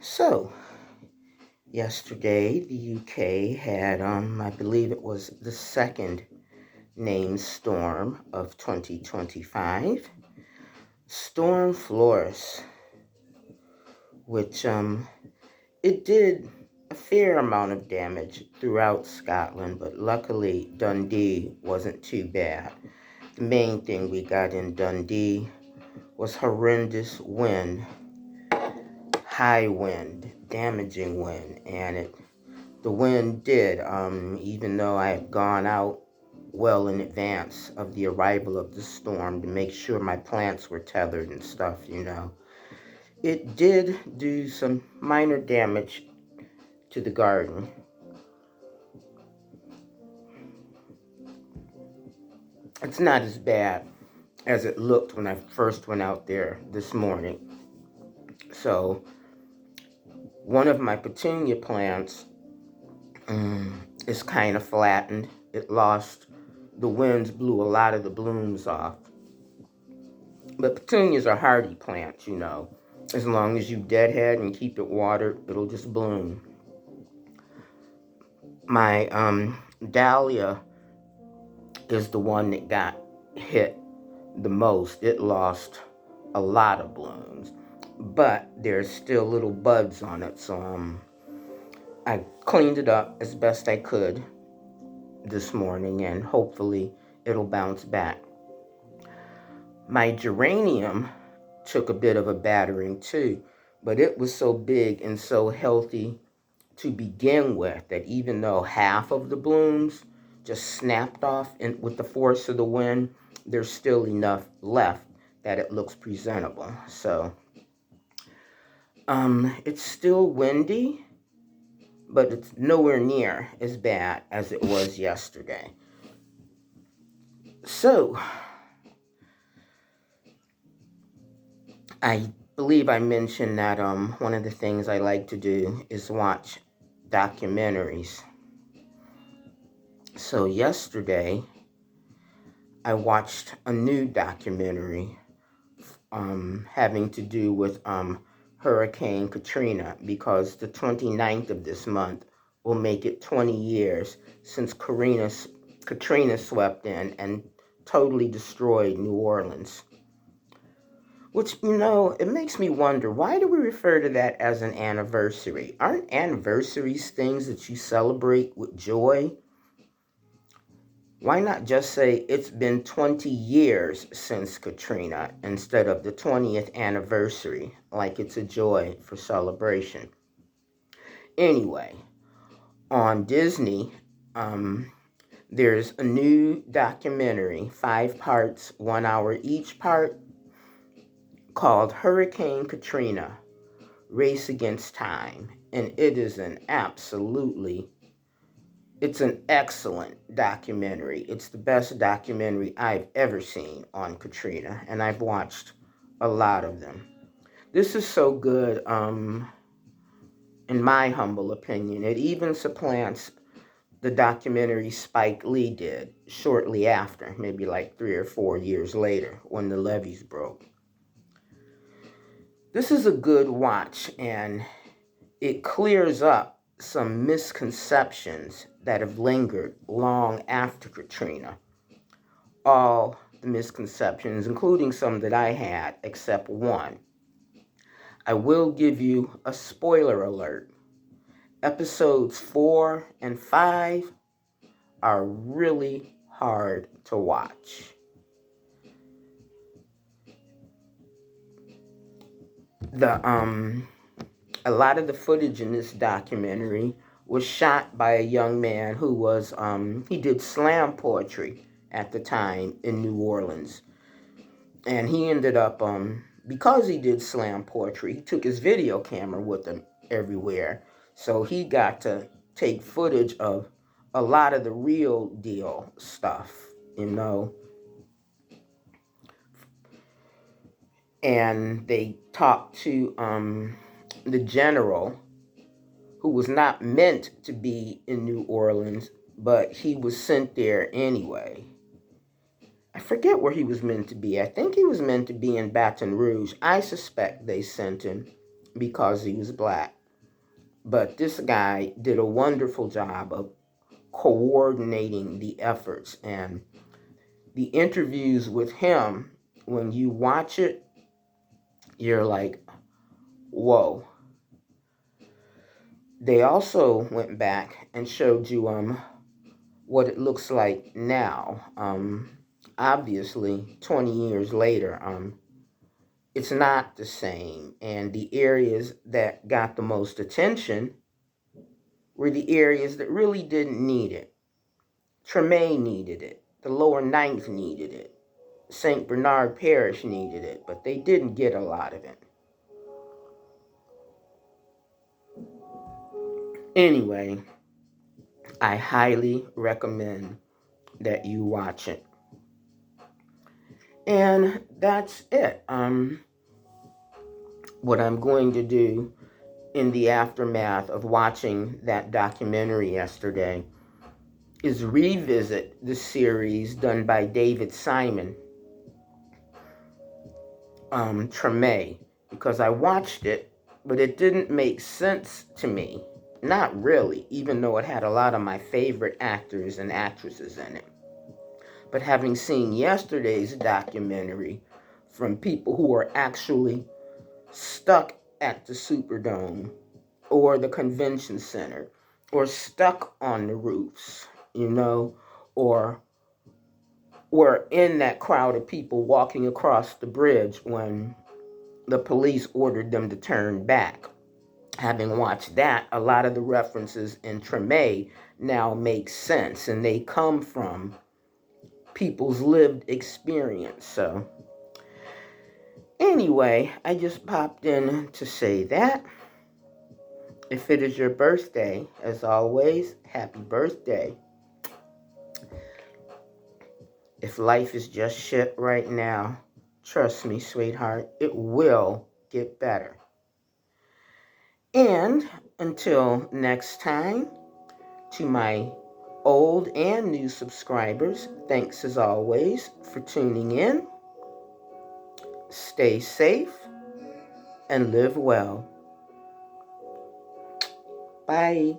So, yesterday the UK had, I believe it was the second named storm of 2025, Storm Flores, which it did a fair amount of damage throughout Scotland, but luckily Dundee wasn't too bad. The main thing we got in Dundee was horrendous wind, high wind, damaging wind, and the wind did, even though I had gone out well in advance of the arrival of the storm to make sure my plants were tethered and stuff. It did do some minor damage to the garden. It's not as bad as it looked when I first went out there this morning. So, one of my petunia plants is kind of flattened. The winds blew a lot of the blooms off. But petunias are hardy plants. As long as you deadhead and keep it watered, it'll just bloom. My dahlia is the one that got hit the most. It lost a lot of blooms, but there's still little buds on it, so I cleaned it up as best I could this morning, and hopefully it'll bounce back. My geranium took a bit of a battering too, but it was so big and so healthy to begin with that even though half of the blooms just snapped off with the force of the wind, there's still enough left that it looks presentable. So it's still windy, but it's nowhere near as bad as it was yesterday. So I believe I mentioned that one of the things I like to do is watch documentaries. So yesterday I watched a new documentary having to do with Hurricane Katrina, because the 29th of this month will make it 20 years since Katrina swept in and totally destroyed New Orleans. Which, it makes me wonder, why do we refer to that as an anniversary? Aren't anniversaries things that you celebrate with joy? Why not just say it's been 20 years since Katrina instead of the 20th anniversary, like it's a joy for celebration? Anyway, on Disney, there's a new documentary, 5 parts, 1 hour each part, called Hurricane Katrina, Race Against Time. And it's an excellent documentary. It's the best documentary I've ever seen on Katrina, and I've watched a lot of them. This is so good, in my humble opinion. It even supplants the documentary Spike Lee did shortly after, maybe like 3 or 4 years later, when the levees broke. This is a good watch, and it clears up some misconceptions that have lingered long after Katrina. All the misconceptions, including some that I had, except one. I will give you a spoiler alert. Episodes 4 and 5 are really hard to watch. A lot of the footage in this documentary was shot by a young man who he did slam poetry at the time in New Orleans. And he ended up, because he did slam poetry, he took his video camera with him everywhere. So he got to take footage of a lot of the real deal stuff. And they talked to the general, who was not meant to be in New Orleans, but he was sent there anyway. I forget where he was meant to be. I think he was meant to be in Baton Rouge. I suspect they sent him because he was black. But this guy did a wonderful job of coordinating the efforts, and the interviews with him, when you watch it, you're like, whoa. They also went back and showed you what it looks like now. Obviously, 20 years later, it's not the same. And the areas that got the most attention were the areas that really didn't need it. Treme needed it. The lower ninth needed it. St. Bernard Parish needed it, but they didn't get a lot of it. Anyway, I highly recommend that you watch it. And that's it. What I'm going to do in the aftermath of watching that documentary yesterday is revisit the series done by David Simon, Treme, because I watched it, but it didn't make sense to me. Not really, even though it had a lot of my favorite actors and actresses in it. But having seen yesterday's documentary from people who are actually stuck at the Superdome or the convention center, or stuck on the roofs, or were in that crowd of people walking across the bridge when the police ordered them to turn back. Having watched that, a lot of the references in Treme now make sense, and they come from people's lived experience. So anyway, I just popped in to say that. If it is your birthday, as always, happy birthday. If life is just shit right now, trust me, sweetheart, it will get better. And until next time, to my old and new subscribers, thanks as always for tuning in. Stay safe and live well. Bye.